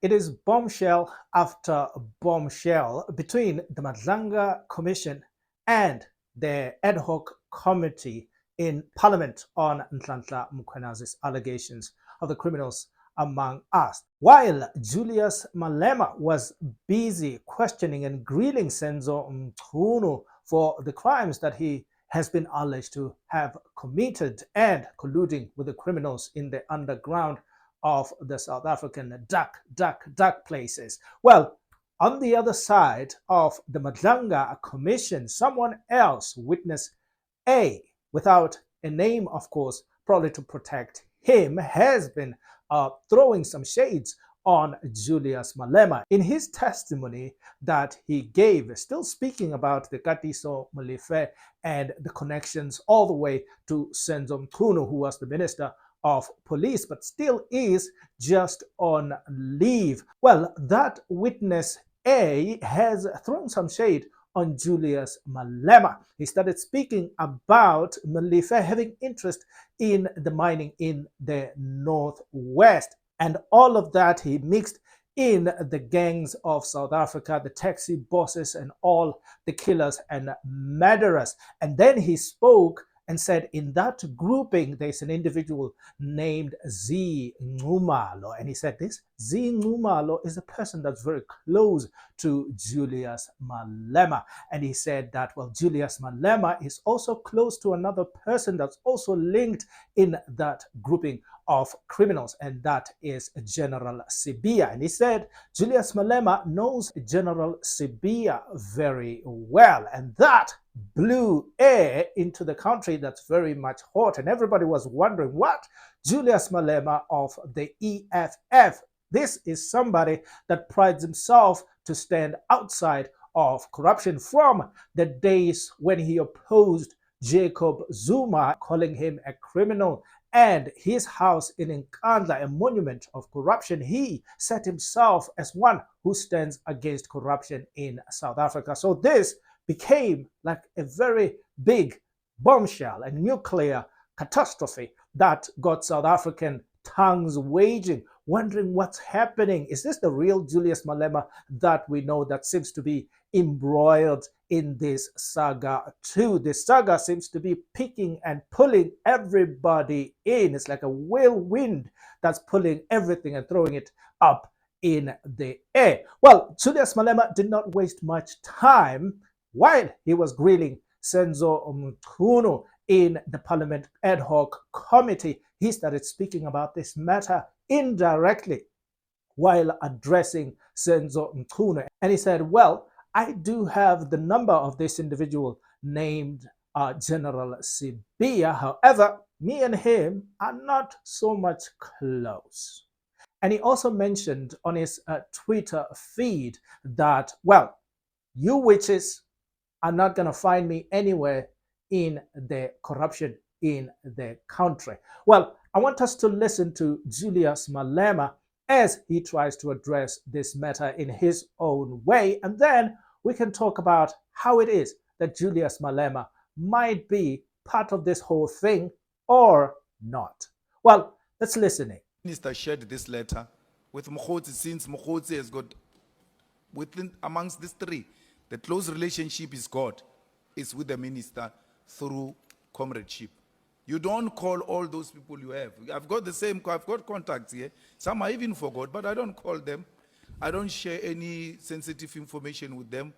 It is bombshell after bombshell between the Madlanga Commission and the ad hoc committee in Parliament on Nhlanhla Mkhwenazi's allegations of the criminals among us. While Julius Malema was busy questioning and grilling Senzo Mchunu for the crimes that he has been alleged to have committed and colluding with the criminals in the underground of the South African dark places. Well, on the other side of the Madlanga Commission, someone else, witness A, without a name, of course, probably to protect him, has been throwing some shades on Julius Malema. In his testimony that he gave, still speaking about the Katiso Molefe and the connections all the way to Senzo Mchunu, who was the minister of police, but still is just on leave. Well, that witness A has thrown some shade on Julius Malema. He started speaking about Molefe having interest in the mining in the Northwest. And all of that he mixed in the gangs of South Africa, the taxi bosses, and all the killers and murderers. And then he spoke and said in that grouping there's an individual named Z Ngumalo. And he said this Z Ngumalo is a person that's very close to Julius Malema. And he said that, well, Julius Malema is also close to another person that's also linked in that grouping of criminals, and that is General Sibia. And he said Julius Malema knows General Sibia very well, and that blew air into the country that's very much hot, and everybody was wondering what Julius Malema of the EFF. This is somebody that prides himself to stand outside of corruption from the days when he opposed Jacob Zuma, calling him a criminal, and his house in Nkandla, a monument of corruption. He set himself as one who stands against corruption in South Africa. So this became like a very big bombshell, a nuclear catastrophe that got South African tongues waging, wondering what's happening. Is this the real Julius Malema that we know that seems to be embroiled in this saga too? This saga seems to be picking and pulling everybody in. It's like a whirlwind that's pulling everything and throwing it up in the air. Well, Julius Malema did not waste much time while he was grilling Senzo Mchunu in the Parliament ad hoc committee. He started speaking about this matter indirectly while addressing Senzo Mchunu. And he said, well, I do have the number of this individual named General Sibia. However, me and him are not so much close. And he also mentioned on his Twitter feed that, well, you witches are not going to find me anywhere in the corruption in the country. Well, I want us to listen to Julius Malema as he tries to address this matter in his own way, and then we can talk about how it is that Julius Malema might be part of this whole thing or not. Well, let's listen in. Minister shared this letter with Mkhotsi, since Mkhotsi has got, within amongst these three, the close relationship is God, is with the minister through comradeship. You don't call all those people you have. I've got contacts here. Some I even forgot, but I don't call them. I don't share any sensitive information with them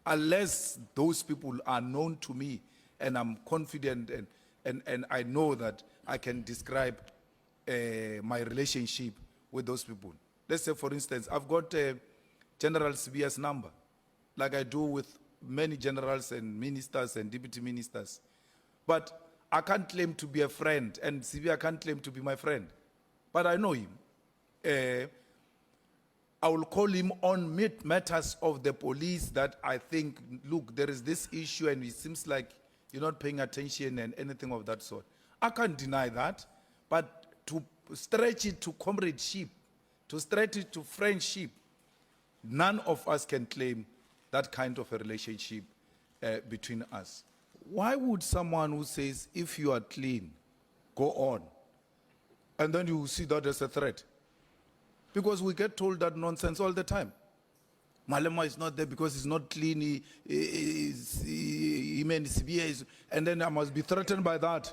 unless those people are known to me and I'm confident and I know that I can describe my relationship with those people. Let's say, for instance, I've got General Sibia's number, like I do with many generals and ministers and deputy ministers. But I can't claim to be a friend, and Sibia can't claim to be my friend. But I know him. I will call him on matters of the police that I think, look, there is this issue and it seems like you're not paying attention and anything of that sort. I can't deny that, but to stretch it to comradeship, to stretch it to friendship, none of us can claim that kind of a relationship between us. Why would someone who says, if you are clean, go on, and then you see that as a threat? Because we get told that nonsense all the time. Malema is not there because he's not clean, he made CBA, and then I must be threatened by that.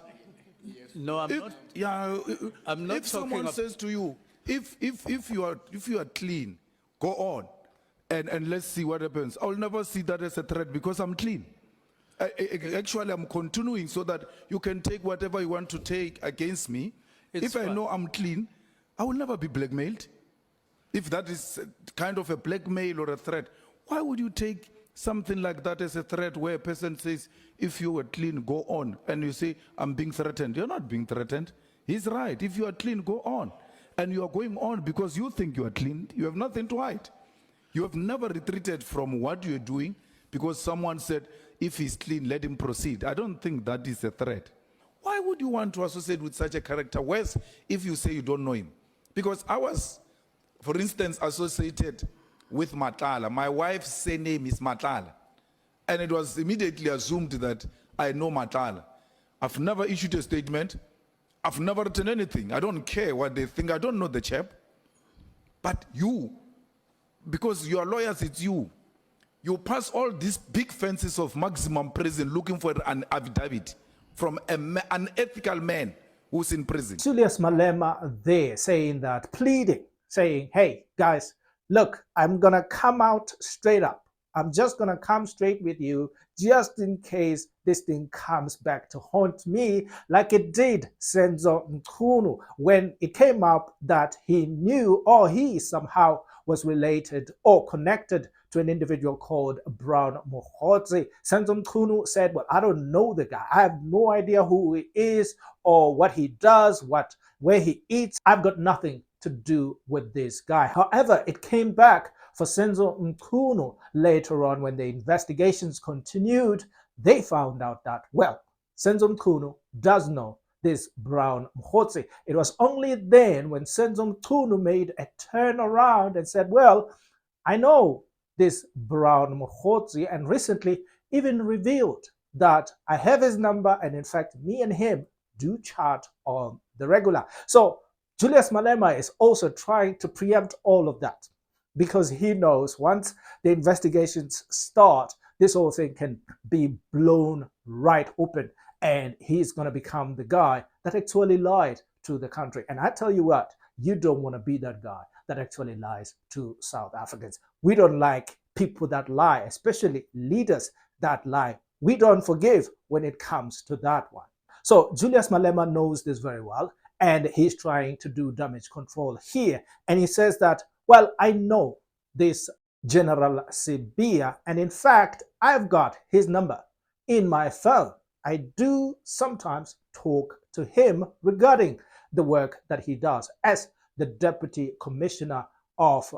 No, I'm If, not. yeah, I'm not if someone talking says to you, if you are clean, go on, and let's see what happens. I'll never see that as a threat because I'm clean. Actually, I'm continuing so that you can take whatever you want to take against me. It's If I fine. know I'm clean, I will never be blackmailed. If that is kind of a blackmail or a threat, why would you take something like that as a threat where a person says, if you are clean, go on, and you say, I'm being threatened? You're not being threatened. He's right. If you are clean, go on. And you are going on because you think you are clean. You have nothing to hide. You have never retreated from what you're doing because someone said, if he's clean, let him proceed. I don't think that is a threat. Why would you want to associate with such a character? Worse, if you say you don't know him. Because I was, for instance, associated with Matala. My wife's surname is Matala. And it was immediately assumed that I know Matala. I've never issued a statement. I've never written anything. I don't care what they think. I don't know the chap. But you, because you are lawyers, it's you. You pass all these big fences of maximum prison looking for an affidavit from an ethical man who's in prison. Julius Malema there saying that, pleading, saying, hey, guys, look, I'm going to come out straight up. I'm just going to come straight with you just in case this thing comes back to haunt me like it did Senzo Mkhunu when it came up that he knew or he somehow was related or connected to an individual called Brown Mokhotsi. Senzo Mkhunu said, well, I don't know the guy. I have no idea who he is or what he does, where he eats. I've got nothing to do with this guy. However, it came back for Senzo Mkhunu later on when the investigations continued. They found out that, well, Senzo Mkhunu does know this Brown Mokhotsi. It was only then when Senzo Mkhunu made a turn around and said, well, I know this Brown Mokhotsi, and recently even revealed that I have his number, and in fact, me and him do chat on the regular. So Julius Malema is also trying to preempt all of that because he knows once the investigations start, this whole thing can be blown right open, and he's going to become the guy that actually lied to the country. And I tell you what, you don't want to be that guy that actually lies to South Africans. We don't like people that lie, especially leaders that lie. We don't forgive when it comes to that one. So Julius Malema knows this very well, and he's trying to do damage control here. And he says that, well, I know this General Sibia, and in fact, I've got his number in my phone. I do sometimes talk to him regarding the work that he does as the Deputy Commissioner of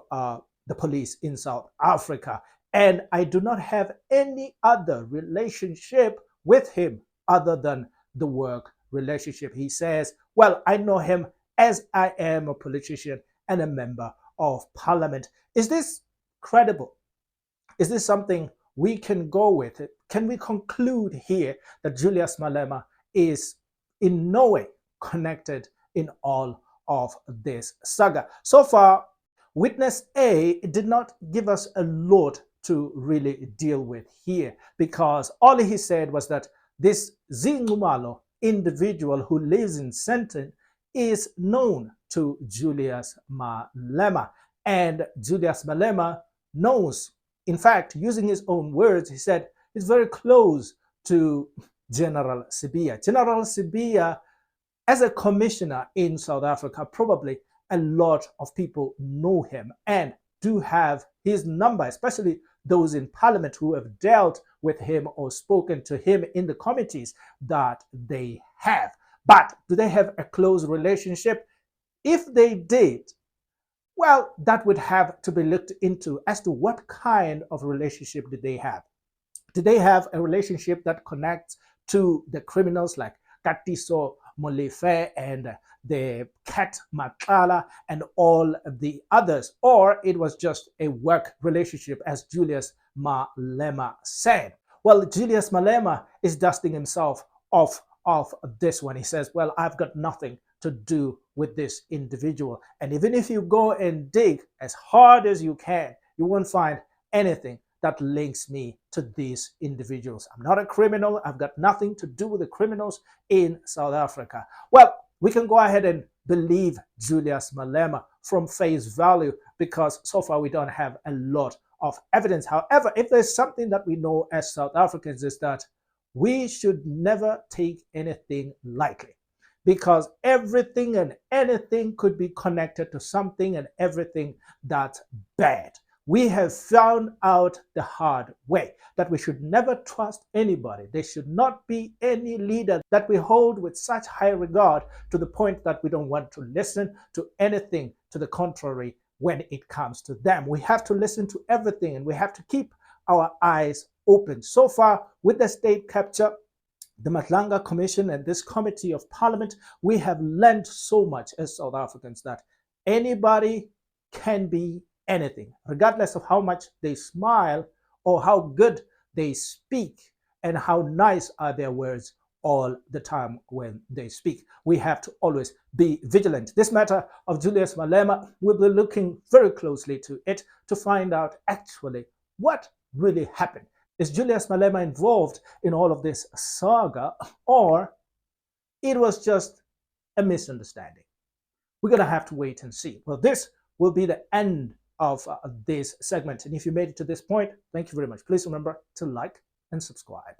the police in South Africa. And I do not have any other relationship with him other than the work relationship. He says, well, I know him as I am a politician and a member of parliament. Is this credible? Is this something we can go with? Can we conclude here that Julius Malema is in no way connected in all of this saga? So far, witness A did not give us a lot to really deal with here, because all he said was that this Zingumalo individual who lives in Sandton is known to Julius Malema, and Julius Malema knows, in fact, using his own words, he said he's very close to General Sibia. General Sibia, as a commissioner in South Africa, probably a lot of people know him and do have his number, especially those in parliament who have dealt with him or spoken to him in the committees that they have. But do they have a close relationship? If they did, well, that would have to be looked into as to what kind of relationship did they have. Did they have a relationship that connects to the criminals like Katiso Molefe and the Cat Matlala and all the others? Or it was just a work relationship, as Julius Malema said? Well, Julius Malema is dusting himself off of this one. He says, well, I've got nothing to do with this individual. And even if you go and dig as hard as you can, you won't find anything that links me to these individuals. I'm not a criminal. I've got nothing to do with the criminals in South Africa. Well, we can go ahead and believe Julius Malema from face value because so far we don't have a lot of evidence. However, if there's something that we know as South Africans is that we should never take anything lightly because everything and anything could be connected to something and everything that's bad. We have found out the hard way that we should never trust anybody. There should not be any leader that we hold with such high regard to the point that we don't want to listen to anything to the contrary when it comes to them. We have to listen to everything and we have to keep our eyes open. So far, with the state capture, the Madlanga Commission and this Committee of Parliament, we have learned so much as South Africans that anybody can be anything, regardless of how much they smile or how good they speak and how nice are their words all the time when they speak. We have to always be vigilant. This matter of Julius Malema, we'll be looking very closely to it to find out actually what really happened. Is Julius Malema involved in all of this saga, or it was just a misunderstanding? We're going to have to wait and see. Well, this will be the end of this segment. And if you made it to this point, thank you very much. Please remember to like and subscribe.